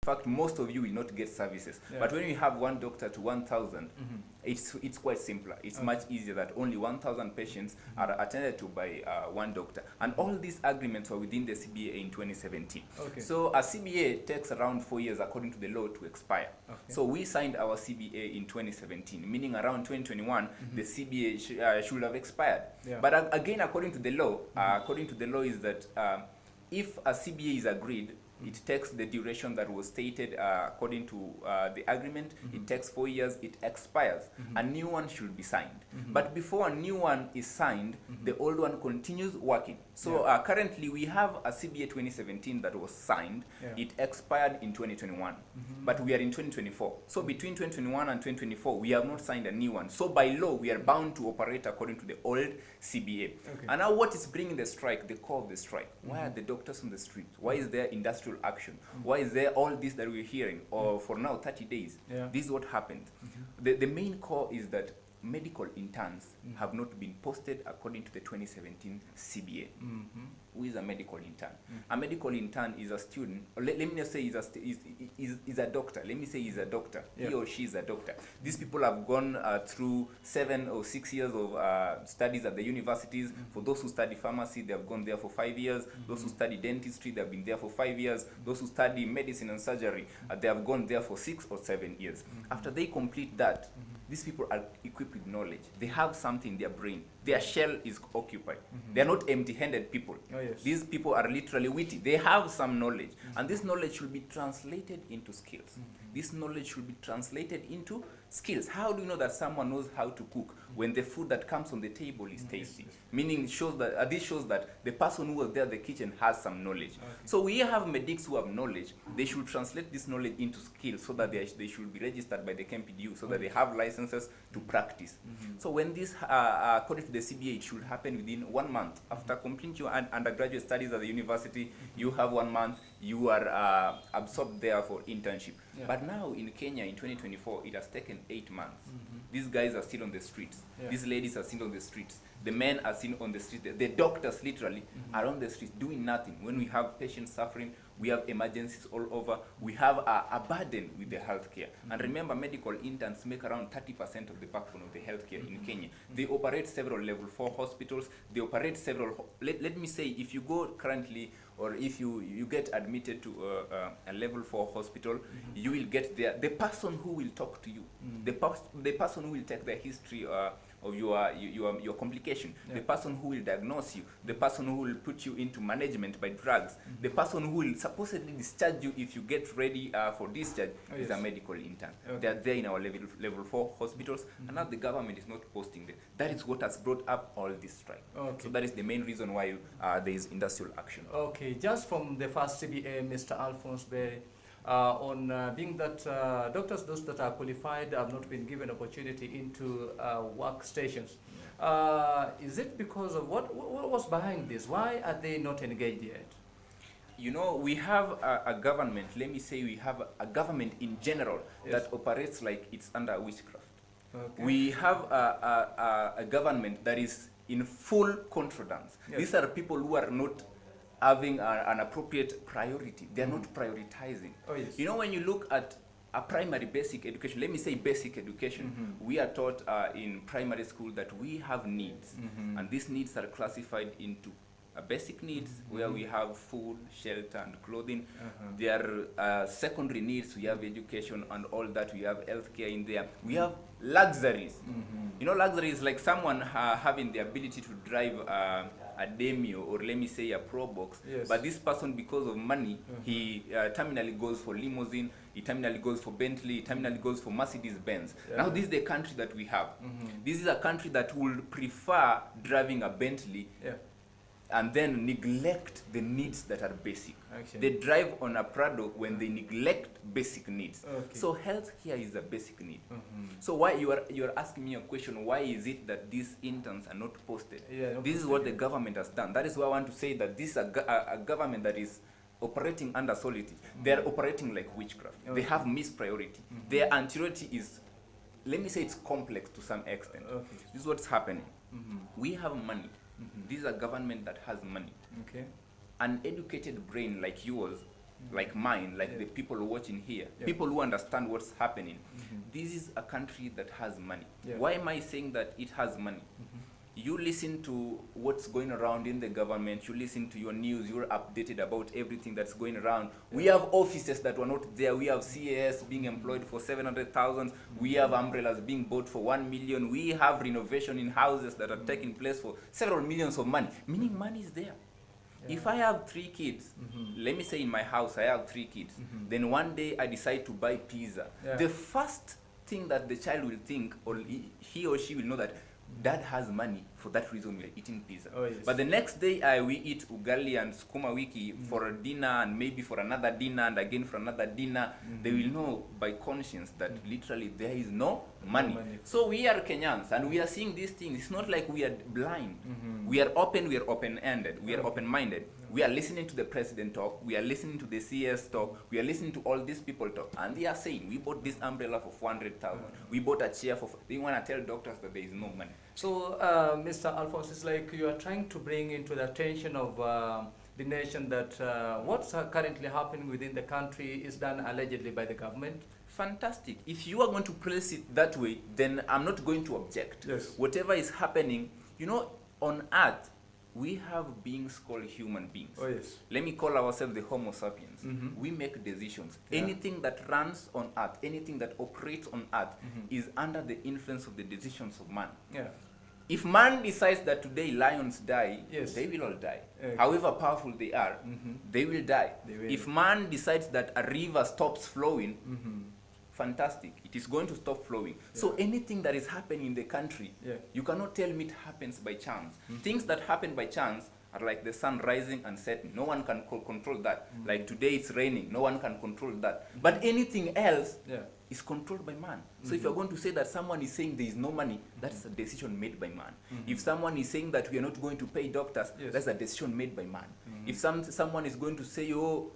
In fact, most of you will not get services. But when you have one doctor to 1,000, it's quite simpler. It's much easier that only 1,000 patients are attended to by one doctor. And all these agreements were within the CBA in 2017. So a CBA takes around 4 years according to the law to expire. So we signed our CBA in 2017, meaning around 2021, the CBA should have expired. But again, according to the law is that if a CBA is agreed, it takes the duration that was stated according to the agreement. It takes 4 years, it expires. A new one should be signed. But before a new one is signed, the old one continues working. So currently we have a CBA 2017 that was signed. It expired in 2021. But we are in 2024. So between 2021 and 2024, we have not signed a new one. So by law, we are bound to operate according to the old CBA. And now what is bringing the strike, the core of the strike? Why are the doctors on the street? Why is there industrial action? Why is there all this that we're hearing? Or for now 30 days, this is what happened. The main core is that medical interns have not been posted according to the 2017 CBA. Who is a medical intern? A medical intern is a student, or let me say is a doctor. Let me say he's a doctor. He or she is a doctor. These people have gone through 7 or 6 years of studies at the universities. For those who study pharmacy, they have gone there for 5 years. Those who study dentistry, they have been there for 5 years. Those who study medicine and surgery, they have gone there for 6 or 7 years. After they complete that, these people are equipped with knowledge. They have something in their brain. Their shell is occupied. They are not empty-handed people. These people are literally witty. They have some knowledge. And this knowledge should be translated into skills. This knowledge should be translated into skills. How do you know that someone knows how to cook when the food that comes on the table is tasty? Meaning shows that this shows that the person who was there in the kitchen has some knowledge. So we have medics who have knowledge. They should translate this knowledge into skills so that they should be registered by the KMPDU so that they have licenses to practice. So when this, according to the CBA, it should happen within 1 month. After completing your undergraduate studies at the university, you have 1 month, you are absorbed there for internship. But now in Kenya in 2024, it has taken 8 months. These guys are still on the streets. These ladies are still on the streets. The men are still on the streets. The doctors literally are on the streets doing nothing. When we have patients suffering, we have emergencies all over. We have a burden with the healthcare. And remember, medical interns make around 30% of the backbone of the healthcare in Kenya. They operate several level 4 hospitals. They operate several, let me say, if you go currently, or if you get admitted to a level 4 hospital, you will get there. The person who will talk to you, the person who will take the history of your complication, the person who will diagnose you, the person who will put you into management by drugs, the person who will supposedly discharge you if you get ready for discharge is a medical intern. They are there in our level 4 hospitals, and now the government is not posting them. That is what has brought up all this strike. So that is the main reason why there is industrial action. Just from the first CBA, Mr. Alphonse Bay, on being that doctors, those that are qualified, have not been given opportunity into workstations. Is it because of what was behind this? Why are they not engaged yet? You know, we have a government, let me say we have a government in general that operates like it's under witchcraft. We have a government that is in full contradance. These are people who are not having an appropriate priority. They are not prioritizing. You know, when you look at a primary basic education, let me say basic education, we are taught in primary school that we have needs, and these needs are classified into basic needs, where we have food, shelter, and clothing. There are secondary needs, we have education and all that, we have healthcare in there. We have luxuries. You know, luxury is like someone having the ability to drive a Demio, or let me say a Pro Box, but this person, because of money, he terminally goes for limousine, he terminally goes for Bentley, he terminally goes for Mercedes Benz. Now this is the country that we have. This is a country that would prefer driving a Bentley and then neglect the needs that are basic. They drive on a Prado when they neglect basic needs. So health here is a basic need. So why you are asking me a question, why is it that these interns are not posted? This is what the government has done. That is why I want to say that this is a government that is operating under solidity. They are operating like witchcraft. They have mispriority. Their anteriority is, let me say, it's complex to some extent. This is what's happening. We have money. This is a government that has money. An educated brain like yours like mine, like the people watching here, people who understand what's happening. This is a country that has money. Why am I saying that it has money? You listen to what's going around in the government, you listen to your news, you're updated about everything that's going around. We have offices that were not there. We have CAS being employed for 700,000. We have umbrellas being bought for 1 million. We have renovation in houses that are taking place for several millions of money, meaning money is there. If I have 3 kids, let me say in my house I have 3 kids, then one day I decide to buy pizza. The first thing that the child will think, or he or she will know, that dad has money, for that reason we are eating pizza. But the next day we eat ugali and sukuma wiki for a dinner, and maybe for another dinner, and again for another dinner. They will know by conscience that literally there is no money. So we are Kenyans, and we are seeing these things. It's not like we are blind. We are open, we are open-ended, we are open-minded. We are listening to the president talk, we are listening to the CS talk, we are listening to all these people talk, and they are saying, we bought this umbrella for 400,000, we bought a chair for, they want to tell doctors that there is no money. So, Mr. Alphonse, it's like you are trying to bring into the attention of the nation that what's currently happening within the country is done allegedly by the government. Fantastic. If you are going to place it that way, then I'm not going to object. Whatever is happening, you know, on earth, we have beings called human beings. Let me call ourselves the Homo sapiens. We make decisions. Anything that runs on earth, anything that operates on earth is under the influence of the decisions of man. If man decides that today lions die, they will all die. However powerful they are, they will die. If man decides that a river stops flowing, fantastic, it is going to stop flowing. So anything that is happening in the country, you cannot tell me it happens by chance. Things that happen by chance are like the sun rising and setting. No one can control that. Like today it's raining, no one can control that. But anything else is controlled by man. So if you're going to say that someone is saying there is no money, that's a decision made by man. If someone is saying that we are not going to pay doctors, that's a decision made by man. If someone is going to say, oh,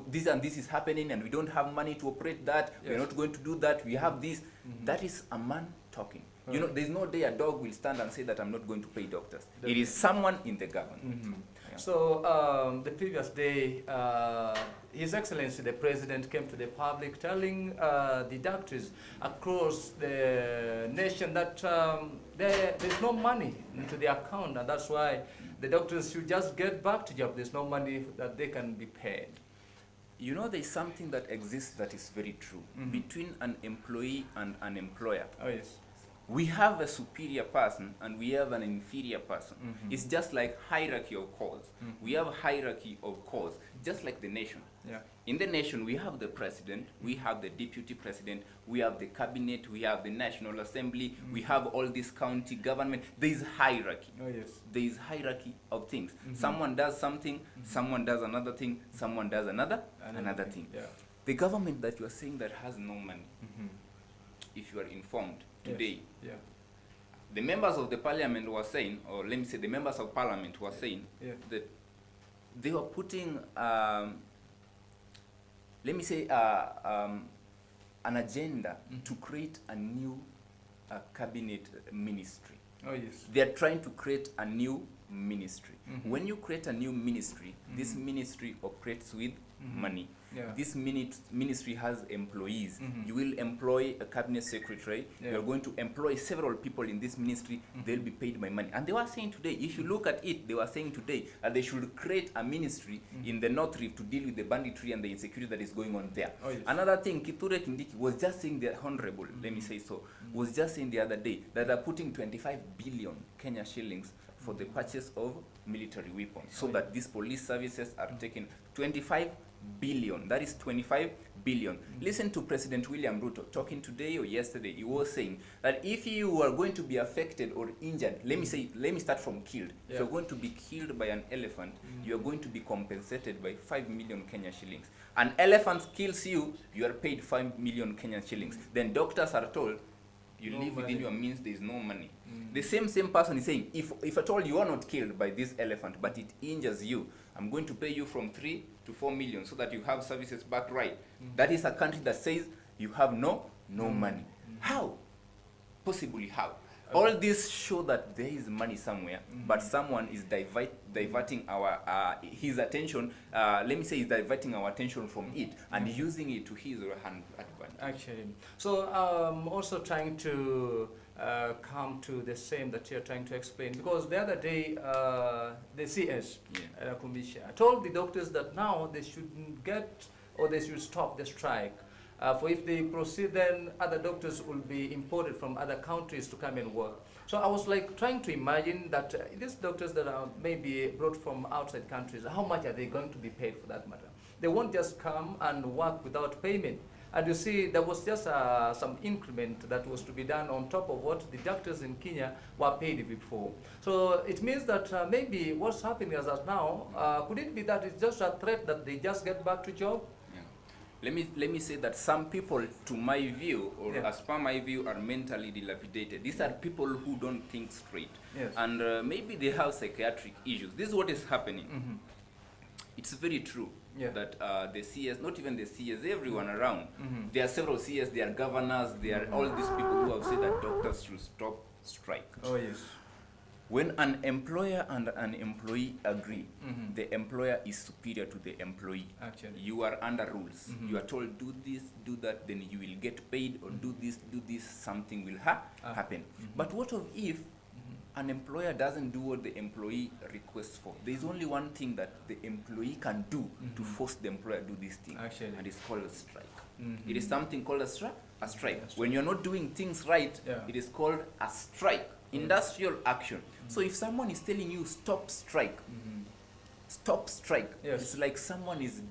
this and this is happening and we don't have money to operate that, we're not going to do that, we have this, that is a man talking. You know, there's no day a dog will stand and say that I'm not going to pay doctors. It is someone in the government. So the previous day, His Excellency the President came to the public telling the doctors across the nation that there's no money into the account, and that's why the doctors should just get back to job. There's no money that they can be paid. You know, there's something that exists that is very true between an employee and an employer. We have a superior person and we have an inferior person. It's just like hierarchy of cause. We have a hierarchy of cause, just like the nation. In the nation, we have the president, we have the deputy president, we have the cabinet, we have the National Assembly, we have all this county government. There is hierarchy. There is hierarchy of things. Someone does something, someone does another thing, someone does another thing. The government that you are saying that has no money, if you are informed today, the members of the parliament were saying, or let me say the members of parliament were saying that they were putting let me say an agenda to create a new cabinet ministry. They are trying to create a new ministry. When you create a new ministry, this ministry operates with money. This ministry has employees. You will employ a cabinet secretary. You are going to employ several people in this ministry. They'll be paid by money. And they were saying today, if you look at it, they were saying today that they should create a ministry in the North Rift to deal with the banditry and the insecurity that is going on there. Another thing, Kithure Kindiki was just saying, the Honorable, let me say so, was just saying the other day that they're putting 25 billion Kenya shillings for the purchase of military weapons, so that these police services are taking 25 billion. That is 25 billion. Listen to President William Ruto talking today or yesterday. He was saying that if you are going to be affected or injured, let me start from killed. If you're going to be killed by an elephant, you are going to be compensated by 5 million Kenya shillings. An elephant kills you, you are paid 5 million Kenya shillings. Then doctors are told, you live within your means, there is no money. The same person is saying, if at all you are not killed by this elephant, but it injures you, I'm going to pay you from 3 to 4 million so that you have services back right. That is a country that says you have no money. How? Possibly how? All this show that there is money somewhere, but someone is diverting our his attention. Let me say, is diverting our attention from it and using it to his or her advantage. Actually, so also trying to come to the same that you're trying to explain, because the other day the CS Commission told the doctors that now they shouldn't get, or they should stop the strike. For if they proceed, then other doctors will be imported from other countries to come and work. So I was like trying to imagine that these doctors that are maybe brought from outside countries, how much are they going to be paid for that matter? They won't just come and work without payment. And you see, there was just some increment that was to be done on top of what the doctors in Kenya were paid before. So it means that maybe what's happening as of now, could it be that it's just a threat that they just get back to job? Let me say that some people, to my view, or as per my view, are mentally dilapidated. These are people who don't think straight. Yes. And maybe they have psychiatric issues. This is what is happening. It's very true that the CS, not even the CS, everyone around, there are several CS, there are governors, there are all these people who have said that doctors should stop strike. Oh, yes. When an employer and an employee agree, the employer is superior to the employee. Actually. You are under rules. You are told, do this, do that, then you will get paid, or do this, something will happen. But what of if an employer doesn't do what the employee requests for? There is only one thing that the employee can do to force the employer to do this thing. Actually. And it's called a strike. It is something called a strike. When you're not doing things right, it is called a strike. Industrial action. So if someone is telling you stop strike, it's like someone is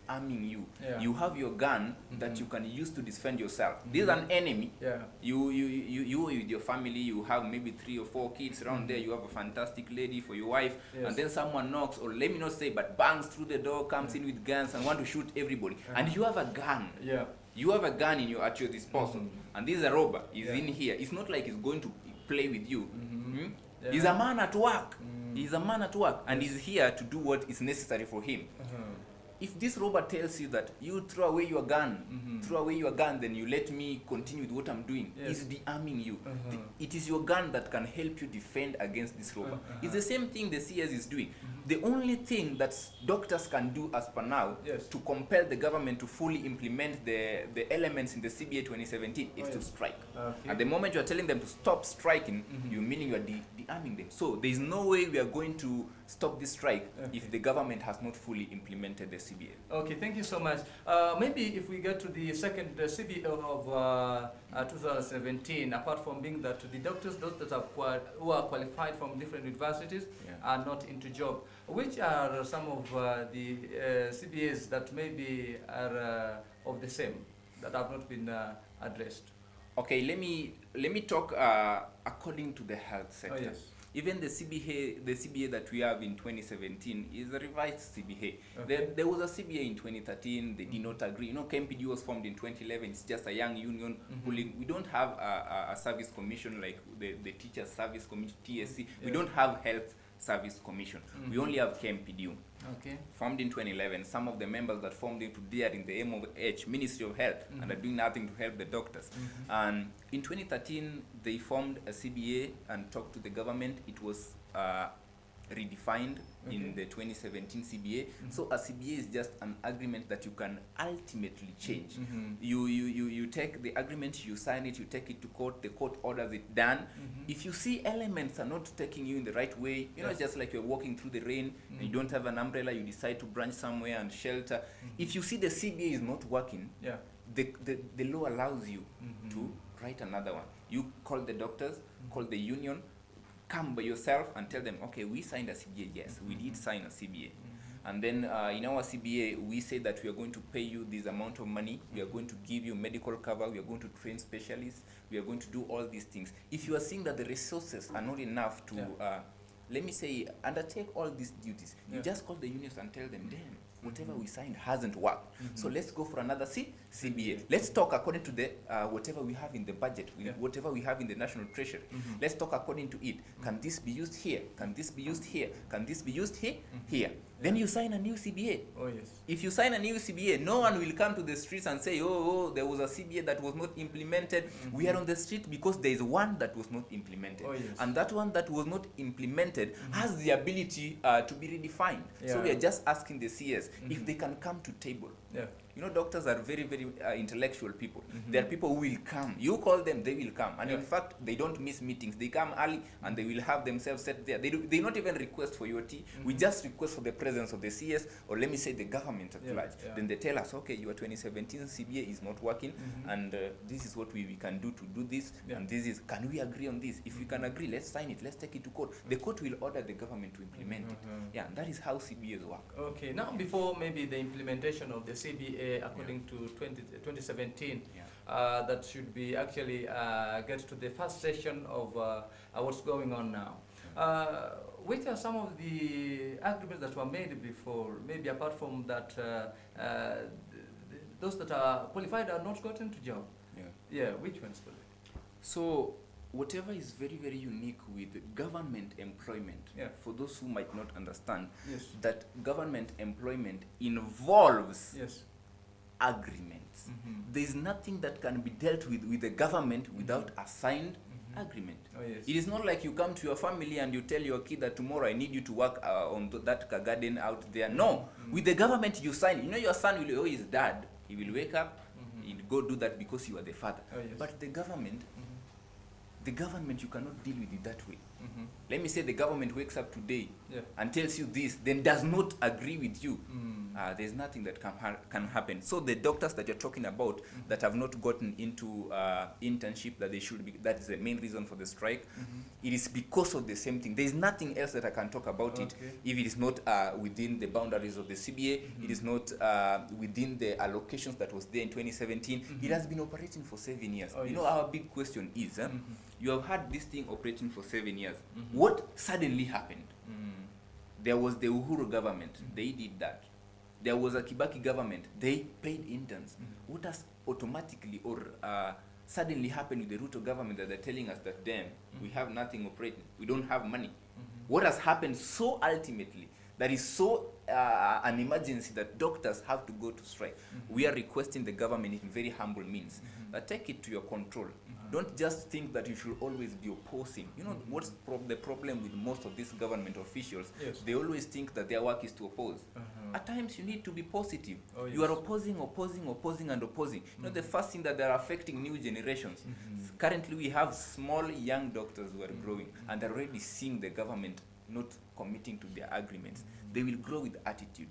arming you. You have your gun that you can use to defend yourself. This is an enemy. You with your family, you have maybe 3 or 4 kids around there, you have a fantastic lady for your wife, and then someone knocks, or let me not say, but bangs through the door, comes in with guns and want to shoot everybody. And you have a gun. You have a gun at your disposal. And this is a robber. He's in here. It's not like he's going to play with you. He's a man at work. He's a man at work, and he's here to do what is necessary for him. If this robber tells you that you throw away your gun, then you let me continue with what I'm doing, he's de-arming you. It is your gun that can help you defend against this robber. It's the same thing the CS is doing. The only thing that doctors can do as per now to compel the government to fully implement the elements in the CBA 2017 is to strike. At the moment you are telling them to stop striking, you're meaning you are de-arming them. So there is no way we are going to stop this strike if the government has not fully implemented the CBA. Okay, thank you so much. Maybe if we get to the second CBA of 2017, apart from being that the doctors who are qualified from different universities are not into job, which are some of the CBAs that maybe are of the same, that have not been addressed? Okay, let me talk according to the health sector. Even the CBA that we have in 2017 is a revised CBA. There was a CBA in 2013. They did not agree. You know, KMPD was formed in 2011. It's just a young union pulling. We don't have a service commission like the Teachers Service Commission, TSC. We don't have Health Service Commission. We only have KMPD. Formed in 2011. Some of the members that formed it today are in the MOH, Ministry of Health, and are doing nothing to help the doctors. And in 2013, they formed a CBA and talked to the government. It was redefined in the 2017 CBA. So a CBA is just an agreement that you can ultimately change. You take the agreement, you sign it, you take it to court, the court orders it done. If you see elements are not taking you in the right way, you know, it's just like you're walking through the rain and you don't have an umbrella, you decide to branch somewhere and shelter. If you see the CBA is not working, the law allows you to write another one. You call the doctors, call the union, come by yourself and tell them, okay, we signed a CBA. Yes, we did sign a CBA. And then in our CBA, we say that we are going to pay you this amount of money. We are going to give you medical cover. We are going to train specialists. We are going to do all these things. If you are seeing that the resources are not enough to, let me say, undertake all these duties, you just call the unions and tell them, damn, whatever we signed hasn't worked. So let's go for another CBA. Let's talk according to the whatever we have in the budget, whatever we have in the national treasury. Let's talk according to it. Can this be used here? Can this be used here? Can this be used here? then you sign a new CBA. Oh, yes. If you sign a new CBA, no one will come to the streets and say, oh, there was a CBA that was not implemented. We are on the street because there is one that was not implemented. Oh, yes. And that one that was not implemented has the ability to be redefined. So we are just asking the CS if they can come to table. Yeah. You know, doctors are very, very intellectual people. There are people who will come. You call them, they will come. And in fact, they don't miss meetings. They come early and they will have themselves set there. They not even request for your tea. We just request for the presence of the CS, or let me say the government at large. Then they tell us, okay, your 2017 CBA is not working, and this is what we can do to do this, and this is, can we agree on this? If we can agree, let's sign it, let's take it to court. The court will order the government to implement it. Yeah, and that is how CBAs work. Okay, now before maybe the implementation of the CBA according to 2017, that should be actually get to the first session of what's going on now. Which are some of the agreements that were made before, maybe apart from that those that are qualified are not gotten to job? Yeah, which ones? So whatever is very, very unique with government employment, for those who might not understand, that government employment involves agreements. There is nothing that can be dealt with the government without a signed agreement. It is not like you come to your family and you tell your kid that tomorrow I need you to work on that garden out there. No, with the government you sign. You know, your son will always dad. He will wake up, he'll go do that because you are the father. But the government, you cannot deal with it that way. Let me say the government wakes up today and tells you this, then does not agree with you. There's nothing that can happen. So the doctors that you're talking about that have not gotten into internship that they should be, that is the main reason for the strike. It is because of the same thing. There's nothing else that I can talk about it if it is not within the boundaries of the CBA. It is not within the allocations that was there in 2017. It has been operating for 7 years. You know, our big question is, you have had this thing operating for 7 years. What suddenly happened? There was the Uhuru government. They did that. There was a Kibaki government. They paid interns. What has automatically or suddenly happened with the Ruto government that they're telling us that, damn, we have nothing operating. We don't have money. What has happened so ultimately that is so an emergency that doctors have to go to strike? We are requesting the government in very humble means that take it to your control. Don't just think that you should always be opposing. You know, what's the problem with most of these government officials? They always think that their work is to oppose. At times, you need to be positive. You are opposing. You know, the first thing that they're affecting new generations. Currently, we have small, young doctors who are growing, and they're already seeing the government not committing to their agreements. They will grow with attitude.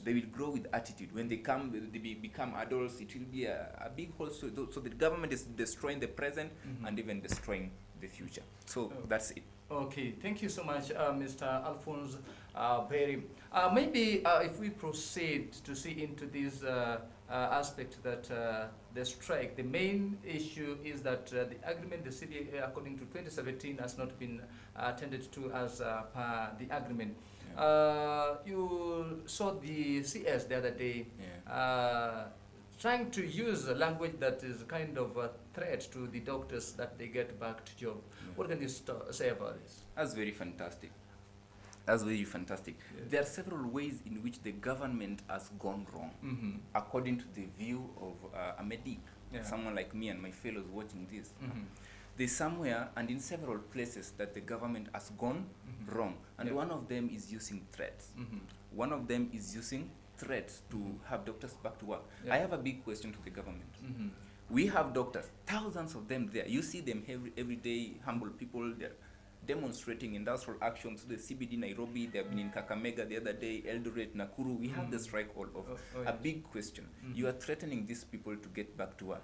They will grow with attitude. When they become adults, it will be a big hole. So the government is destroying the present and even destroying the future. So that's it. Okay, thank you so much, Mr. Alphonse Berry. Maybe if we proceed to see into this aspect that the strike, the main issue is that the agreement, the CBA, according to 2017, has not been attended to as per the agreement. You saw the CS the other day trying to use a language that is kind of a threat to the doctors that they get back to job. What can you say about this? That's very fantastic. That's very fantastic. There are several ways in which the government has gone wrong, according to the view of a medic, someone like me and my fellows watching this. There's somewhere and in several places that the government has gone wrong. And one of them is using threats. One of them is using threats to have doctors back to work. I have a big question to the government. We have doctors, thousands of them there. You see them every day, humble people. They're demonstrating industrial action to the CBD Nairobi. They have been in Kakamega the other day, Eldoret, Nakuru. We have the strike all over. A big question. You are threatening these people to get back to work.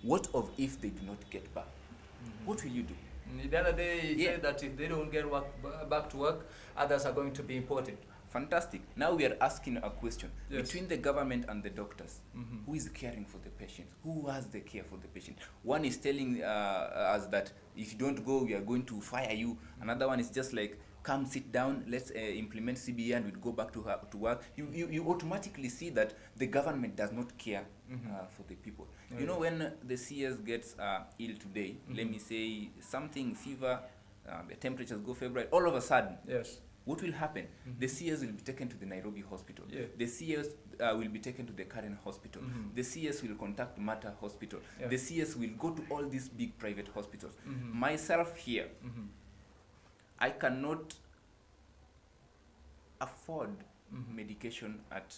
What of if they do not get back? What will you do? The other day he said that if they don't get back to work, others are going to be imported. Fantastic. Now we are asking a question. Between the government and the doctors, who is caring for the patient? Who has the care for the patient? One is telling us that if you don't go, we are going to fire you. Another one is just like, come sit down, let's implement CBA and we'll go back to work. You automatically see that the government does not care for the people. You know, when the CS gets ill today, let me say something, fever, the temperatures go febrile, all of a sudden, what will happen? The CS will be taken to the Nairobi hospital. Yeah. The CS will be taken to the Karen hospital. The CS will contact Mata hospital. Yeah. The CS will go to all these big private hospitals. Myself here, I cannot afford medication at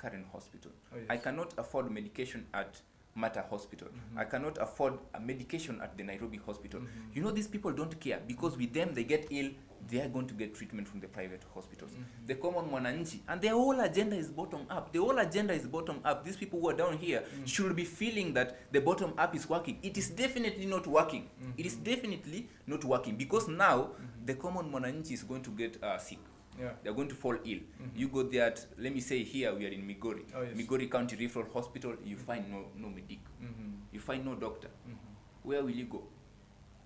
Karen hospital. Oh, yes. I cannot afford medication at Mata hospital. I cannot afford a medication at the Nairobi hospital. You know, these people don't care, because with them they get ill, they are going to get treatment from the private hospitals. The common mwananchi, and their whole agenda is bottom up. The whole agenda is bottom up. These people who are down here should be feeling that the bottom up is working. It is definitely not working. It is definitely not working, because now the common mwananchi is going to get sick. Yeah. They're going to fall ill. You go there at, let me say here, we are in Migori. Oh, yes. Migori County Referral Hospital, you find no medic. You find no doctor. Where will you go?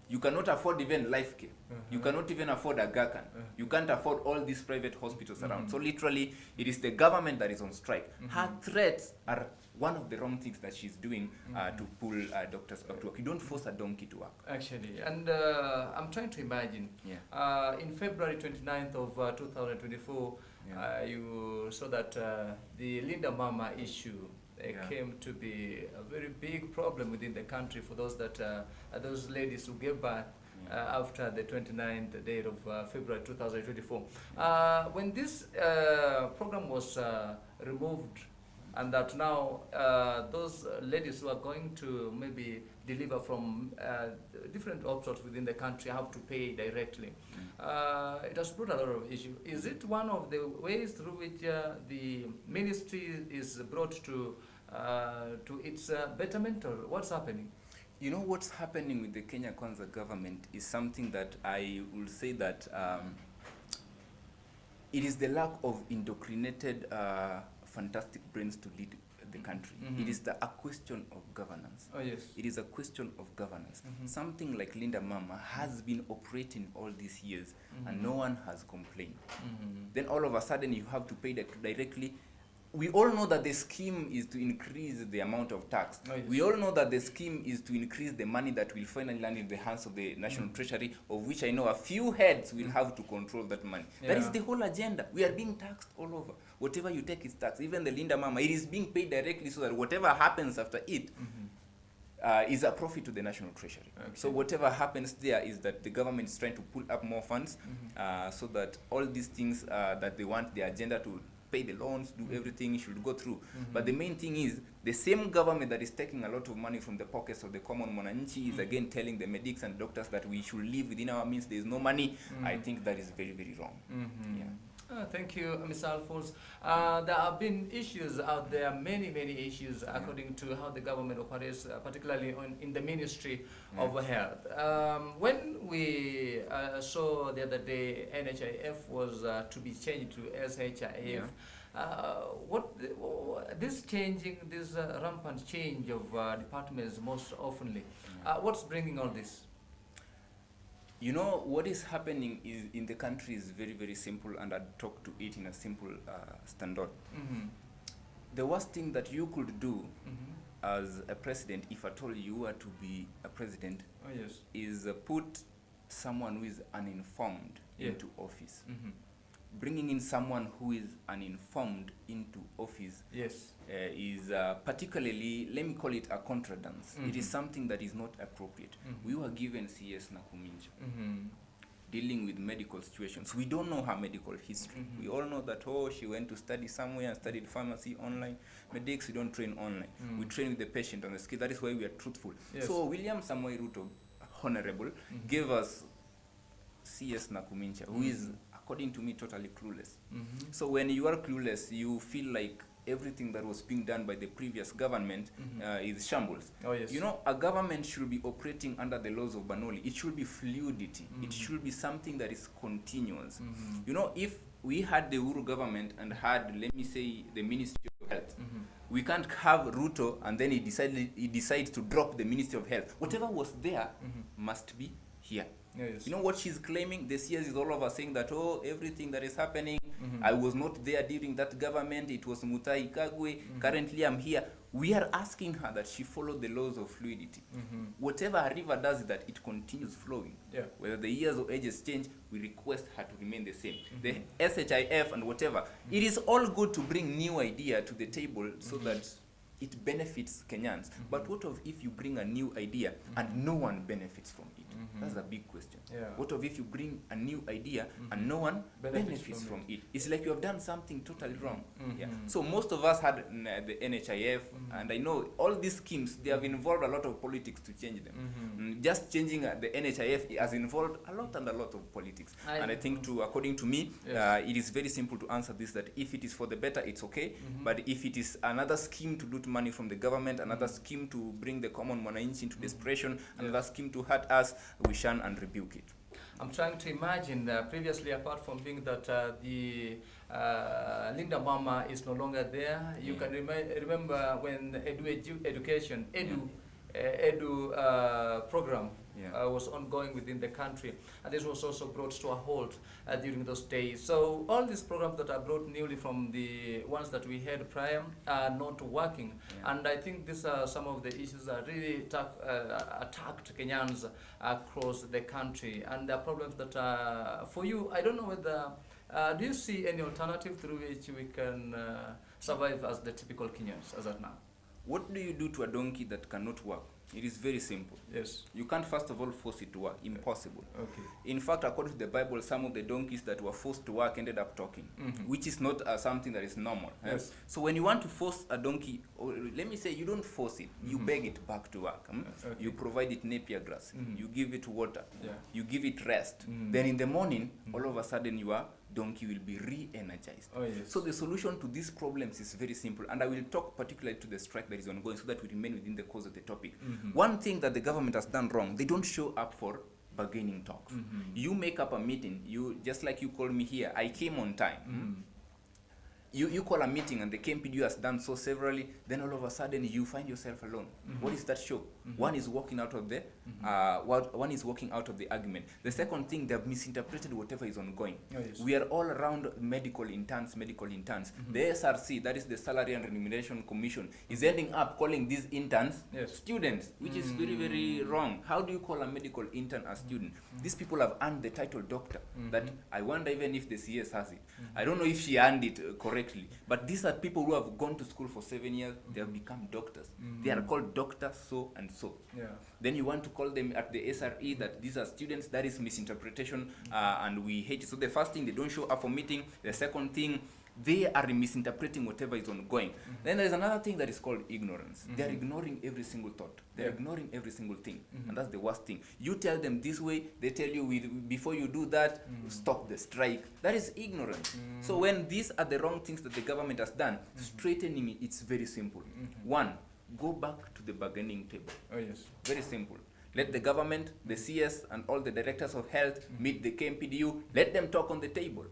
You cannot afford even life care. You cannot even afford a Gakan. You can't afford all these private hospitals around. So literally, it is the government that is on strike. Her threats are one of the wrong things that she's doing to pull doctors back to work. You don't force a donkey to work. Actually, and I'm trying to imagine, in February 29th of 2024, you saw that the Linda Mama issue came to be a very big problem within the country for those that those ladies who gave birth after the 29th date of February 2024. When this program was removed, and that now those ladies who are going to maybe deliver from different hospitals within the country have to pay directly. It has brought a lot of issues. Is it one of the ways through which the ministry is brought to its betterment, or what's happening? You know, what's happening with the Kenya Kwanza government is something that I will say that it is the lack of indoctrinated fantastic brains to lead the country. It is a question of governance. Oh, yes. It is a question of governance. Something like Linda Mama has been operating all these years and no one has complained. Then all of a sudden you have to pay directly. We all know that the scheme is to increase the amount of tax. Oh, yes. We all know that the scheme is to increase the money that will finally land in the hands of the National Treasury, of which I know a few heads will have to control that money. That is the whole agenda. We are being taxed all over. Whatever you take is taxed. Even the Linda Mama, it is being paid directly, so that whatever happens after it is a profit to the National Treasury. Okay. So whatever happens there is that the government is trying to pull up more funds so that all these things that they want the agenda to pay the loans, do everything, should go through. But the main thing is, the same government that is taking a lot of money from the pockets of the common mwananchi is again telling the medics and doctors that we should live within our means, there is no money. I think that is very, very wrong. Thank you, Mr. Alphonse. There have been issues out there, many issues, according to how the government operates, particularly in the Ministry of Health. When we saw the other day NHIF was to be changed to SHIF, this rampant change of departments most oftenly, what's bringing all this? You know, what is happening is in the country is very, very simple, and I'd talk to it in a simple standard. The worst thing that you could do as a president, if at all you were to be a president, is put someone who is uninformed into office. Bringing in someone who is uninformed into office is particularly, let me call it a contradance. It is something that is not appropriate. We were given CS Nakuminja dealing with medical situations. We don't know her medical history. We all know that, she went to study somewhere and studied pharmacy online. Medics, we don't train online. We train with the patient on the skill. That is why we are truthful. So William Samoei Ruto, Honorable, gave us CS Nakuminja, who is, according to me, totally clueless. So when you are clueless, you feel like everything that was being done by the previous government is shambles. You know, a government should be operating under the laws of Banoli. It should be fluidity. It should be something that is continuous. You know, if we had the Uhuru government and had, let me say, the Ministry of Health, we can't have Ruto and then he decides to drop the Ministry of Health. Whatever was there must be here. You know what she's claiming? The CS is all over saying that, everything that is happening, I was not there during that government, it was Mutai Kagwe, currently I'm here. We are asking her that she follow the laws of fluidity. Whatever a river does is that it continues flowing. Yeah. Whether the years or ages change, we request her to remain the same. The SHIF and whatever, it is all good to bring new idea to the table so that it benefits Kenyans. But what of if you bring a new idea and no one benefits from it? That's a big question. Yeah. What of if you bring a new idea and no one benefits from it? It's like you have done something totally wrong. Yeah. So most of us had the NHIF, and I know all these schemes, they have involved a lot of politics to change them. Just changing the NHIF has involved a lot of politics. And I think, according to me, it is very simple to answer this, that if it is for the better, it's okay. But if it is another scheme to loot money from the government, another scheme to bring the common mwananchi into desperation, another scheme to hurt us, we shun and rebuke it. I'm trying to imagine, previously, apart from being that the Linda Mama is no longer there, you can remember when education program was ongoing within the country, and this was also brought to a halt during those days. So all these programs that are brought newly from the ones that we had prior are not working, and I think these are some of the issues that really attacked Kenyans across the country, and the problems that for you, I don't know whether do you see any alternative through which we can survive as the typical Kenyans as of now? What do you do to a donkey that cannot work? It is very simple. Yes. You can't first of all force it to work. Impossible. Okay. In fact, according to the Bible, some of the donkeys that were forced to work ended up talking, which is not something that is normal. Yes. So when you want to force a donkey, or let me say, you don't force it. You beg it back to work. Okay. You provide it napier grass. You give it water. Yeah. You give it rest. Then in the morning, all of a sudden, your donkey will be re-energized. Oh, yes. So the solution to these problems is very simple, and I will talk particularly to the strike that is ongoing so that we remain within the course of the topic. One thing that the government has done wrong, they don't show up for bargaining talks. You make up a meeting, you just like you called me here, I came on time. You call a meeting and the KMPDU has done so severally, then all of a sudden you find yourself alone. What is that show? One is walking out of the one is walking out of the argument. The second thing, they have misinterpreted whatever is ongoing. Oh, yes. We are all around medical interns. The SRC, that is the Salary and Remuneration Commission, is ending up calling these interns students, which is very, very wrong. How do you call a medical intern a student? These people have earned the title doctor. That I wonder even if the CS has it. I don't know if she earned it correctly. But these are people who have gone to school for 7 years. They have become doctors. They are called doctors so and so. Yeah. Then you want to call them at the SRE that these are students. That is misinterpretation, and we hate it. So the first thing, they don't show up for meeting. The second thing, they are misinterpreting whatever is ongoing. Then there is another thing that is called ignorance. They are ignoring every single thought. They are ignoring every single thing. And that's the worst thing. You tell them this way, they tell you before you do that, stop the strike. That is ignorance. So when these are the wrong things that the government has done, straightening it, it's very simple. One, go back to the bargaining table. Oh, yes. Very simple. Let the government, the CS, and all the directors of health meet the KMPDU. Let them talk on the table.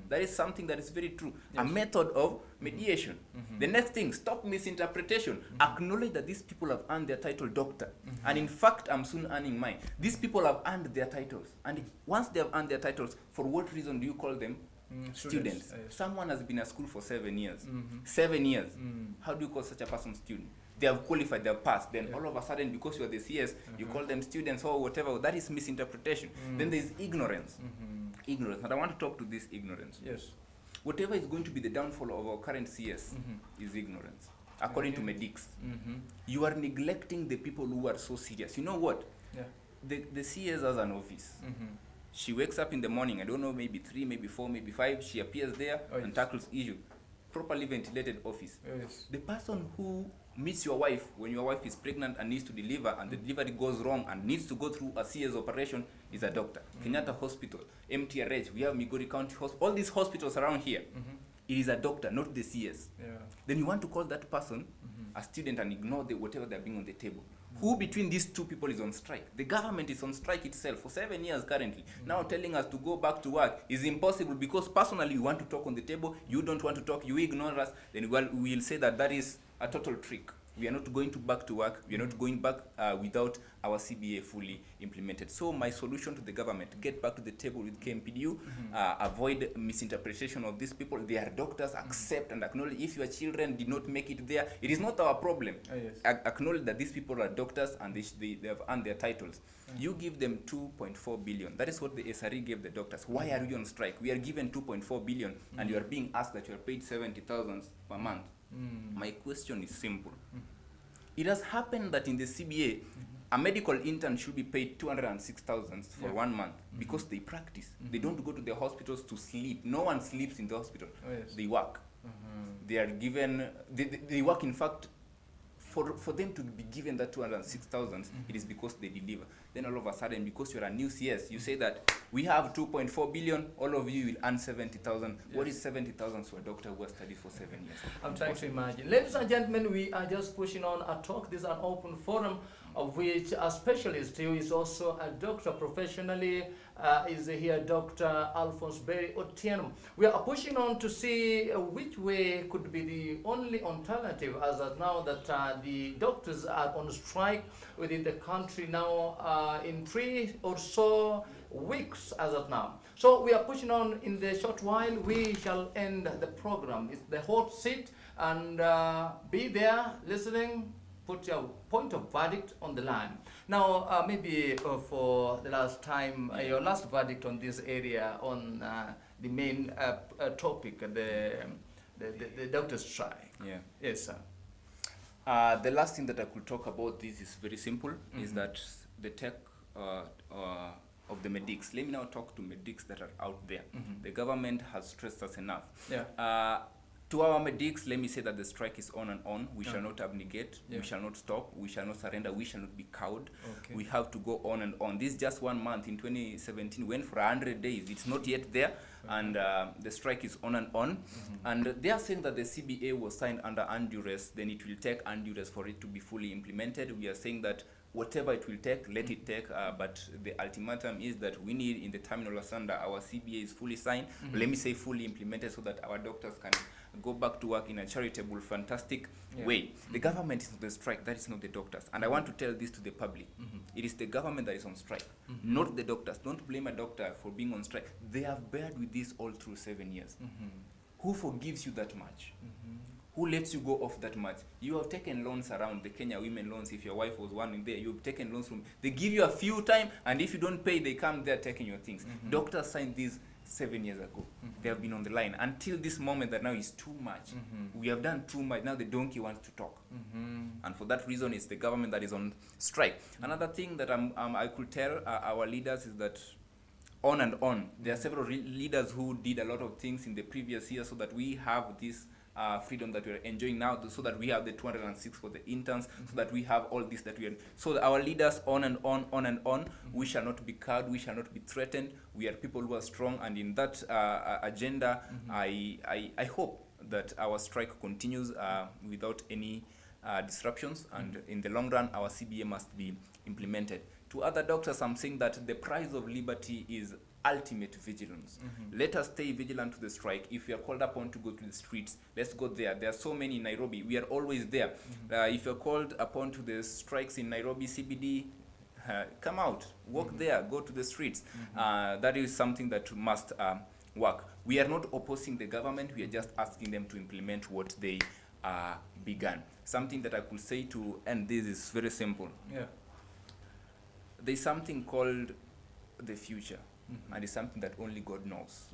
That is something that is very true. Yes. A method of mediation. The next thing, stop misinterpretation. Acknowledge that these people have earned their title doctor. And in fact, I'm soon earning mine. These people have earned their titles. And once they have earned their titles, for what reason do you call them students? Yes. Someone has been at school for 7 years. 7 years. How do you call such a person student? They have qualified, they have passed. Then all of a sudden, because you are the CS, you call them students or whatever. That is misinterpretation. Then there is ignorance. Ignorance. And I want to talk to this ignorance. Yes. Whatever is going to be the downfall of our current CS is ignorance. According to medics, you are neglecting the people who are so serious. You know what? Yeah. The CS has an office. She wakes up in the morning, I don't know, maybe 3, maybe 4, maybe 5. She appears there and tackles issue. Properly ventilated office. Yes. The person who meets your wife when your wife is pregnant and needs to deliver, and the delivery goes wrong and needs to go through a CS operation, is a doctor. Kenyatta Hospital, MTRH, we have Migori County Hospital, all these hospitals around here. It is a doctor, not the CS. Yeah. Then you want to call that person a student and ignore whatever they're being on the table. Who between these two people is on strike? The government is on strike itself for 7 years currently. Now telling us to go back to work is impossible because personally you want to talk on the table, you don't want to talk, you ignore us, then we will say that that is a total trick. We are not going to back to work. We are not going back without our CBA fully implemented. So my solution to the government, get back to the table with KMPDU, avoid misinterpretation of these people. They are doctors, accept and acknowledge. If your children did not make it there, it is not our problem. Acknowledge that these people are doctors and they have earned their titles. You give them 2.4 billion. That is what the SRE gave the doctors. Why are we on strike? We are given 2.4 billion and you are being asked that you are paid 70,000 per month. My question is simple. It has happened that in the CBA, a medical intern should be paid 206,000 for 1 month because they practice. They don't go to the hospitals to sleep. No one sleeps in the hospital. They work. They are given, they work, in fact, for them to be given that 206,000, it is because they deliver. Then all of a sudden, because you're a new CS, you say that we have 2.4 billion, all of you will earn 70,000. What is 70,000 to a doctor who has studied for 7 years? I'm trying to imagine. Ladies and gentlemen, we are just pushing on a talk. This is an open forum of which a specialist who is also a doctor professionally is here, Dr. Alphonse Berry Otieno. We are pushing on to see which way could be the only alternative as of now that the doctors are on strike within the country now in 3 or so weeks as of now. So we are pushing on. In the short while, we shall end the program. It's the hot seat, and be there listening. Put your point of verdict on the line. Now, maybe for the last time, your last verdict on this area, on the main topic, the doctor's strike. Yeah. Yes, sir. The last thing that I could talk about this is very simple, is that the tech of the medics. Let me now talk to medics that are out there. The government has stressed us enough. Yeah. To our medics, let me say that the strike is on and on. We shall not abnegate. We shall not stop. We shall not surrender. We shall not be cowed. We have to go on and on. This is just 1 month. In 2017, went for 100 days. It's not yet there. And the strike is on and on. And they are saying that the CBA was signed under undue duress. Then it will take undue duress for it to be fully implemented. We are saying that whatever it will take, let it take. But the ultimatum is that we need, in the terminal asunder, our CBA is fully signed. Let me say fully implemented, so that our doctors can go back to work in a charitable, fantastic way. The government is on the strike. That is not the doctors. And I want to tell this to the public. It is the government that is on strike, not the doctors. Don't blame a doctor for being on strike. They have bared with this all through 7 years. Who forgives you that much? Who lets you go off that much? You have taken loans around, the Kenya women loans. If your wife was one in there, you've taken loans from. They give you a few time, and if you don't pay, they come there taking your things. Doctors signed these 7 years ago. They have been on the line until this moment that now is too much. We have done too much. Now the donkey wants to talk. And for that reason, it's the government that is on strike. Another thing that I could tell our leaders is that on and on, there are several leaders who did a lot of things in the previous year so that we have this freedom that we are enjoying now, so that we have the 206 for the interns, so that we have all this that we are. So our leaders on and on. We shall not be cowed. We shall not be threatened. We are people who are strong, and in that agenda, I hope that our strike continues without any disruptions, and in the long run, our CBA must be implemented. To other doctors, I'm saying that the price of liberty is ultimate vigilance. Let us stay vigilant to the strike. If we are called upon to go to the streets, let's go there. There are so many in Nairobi. We are always there. If you're called upon to the strikes in Nairobi CBD, come out, walk there, go to the streets. That is something that must work. We are not opposing the government. We are just asking them to implement what they began. Something that I could say to end this is very simple. There's something called the future. And it's something that only God knows.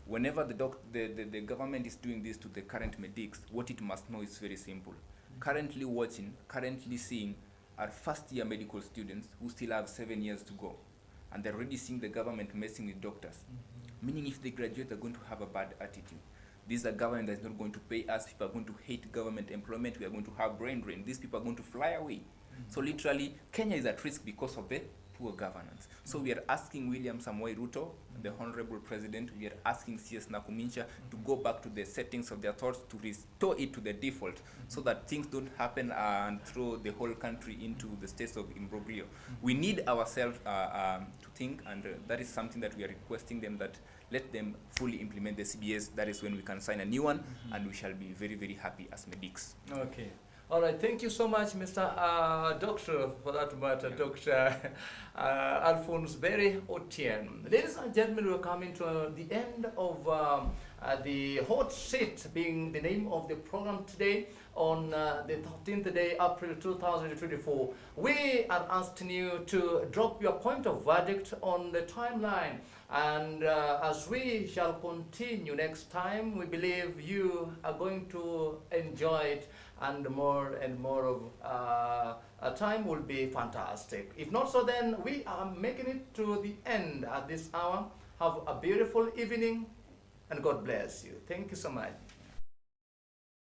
Whenever the government is doing this to the current medics, what it must know is very simple. Currently watching, currently seeing are first-year medical students who still have 7 years to go. And they're already seeing the government messing with doctors. Meaning if they graduate, they're going to have a bad attitude. This is a government that's not going to pay us. People are going to hate government employment. We are going to have brain drain. These people are going to fly away. So literally, Kenya is at risk because of the poor governance. So we are asking William Samoei Ruto, the Honorable President, we are asking CS Nakumincha to go back to the settings of their thoughts, to restore it to the default, so that things don't happen and throw the whole country into the states of imbroglio. We need ourselves to think, and that is something that we are requesting them, that let them fully implement the CBS. That is when we can sign a new one, and we shall be very, very happy as medics. Okay. All right, thank you so much, Mr. Doctor, for that matter, Dr. Alphonse Berry Otien. Ladies and gentlemen, we're coming to the end of the hot seat, being the name of the program today on the 13th day, April 2024. We are asking you to drop your point of verdict on the timeline. And as we shall continue next time, we believe you are going to enjoy it, and more of time will be fantastic. If not so, then we are making it to the end at this hour. Have a beautiful evening, and God bless you. Thank you so much.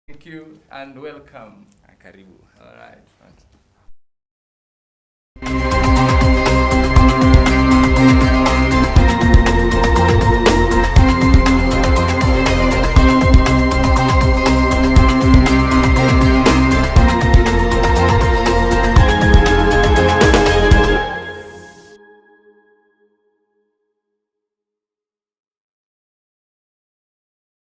Thank you and welcome. Karibu. All right.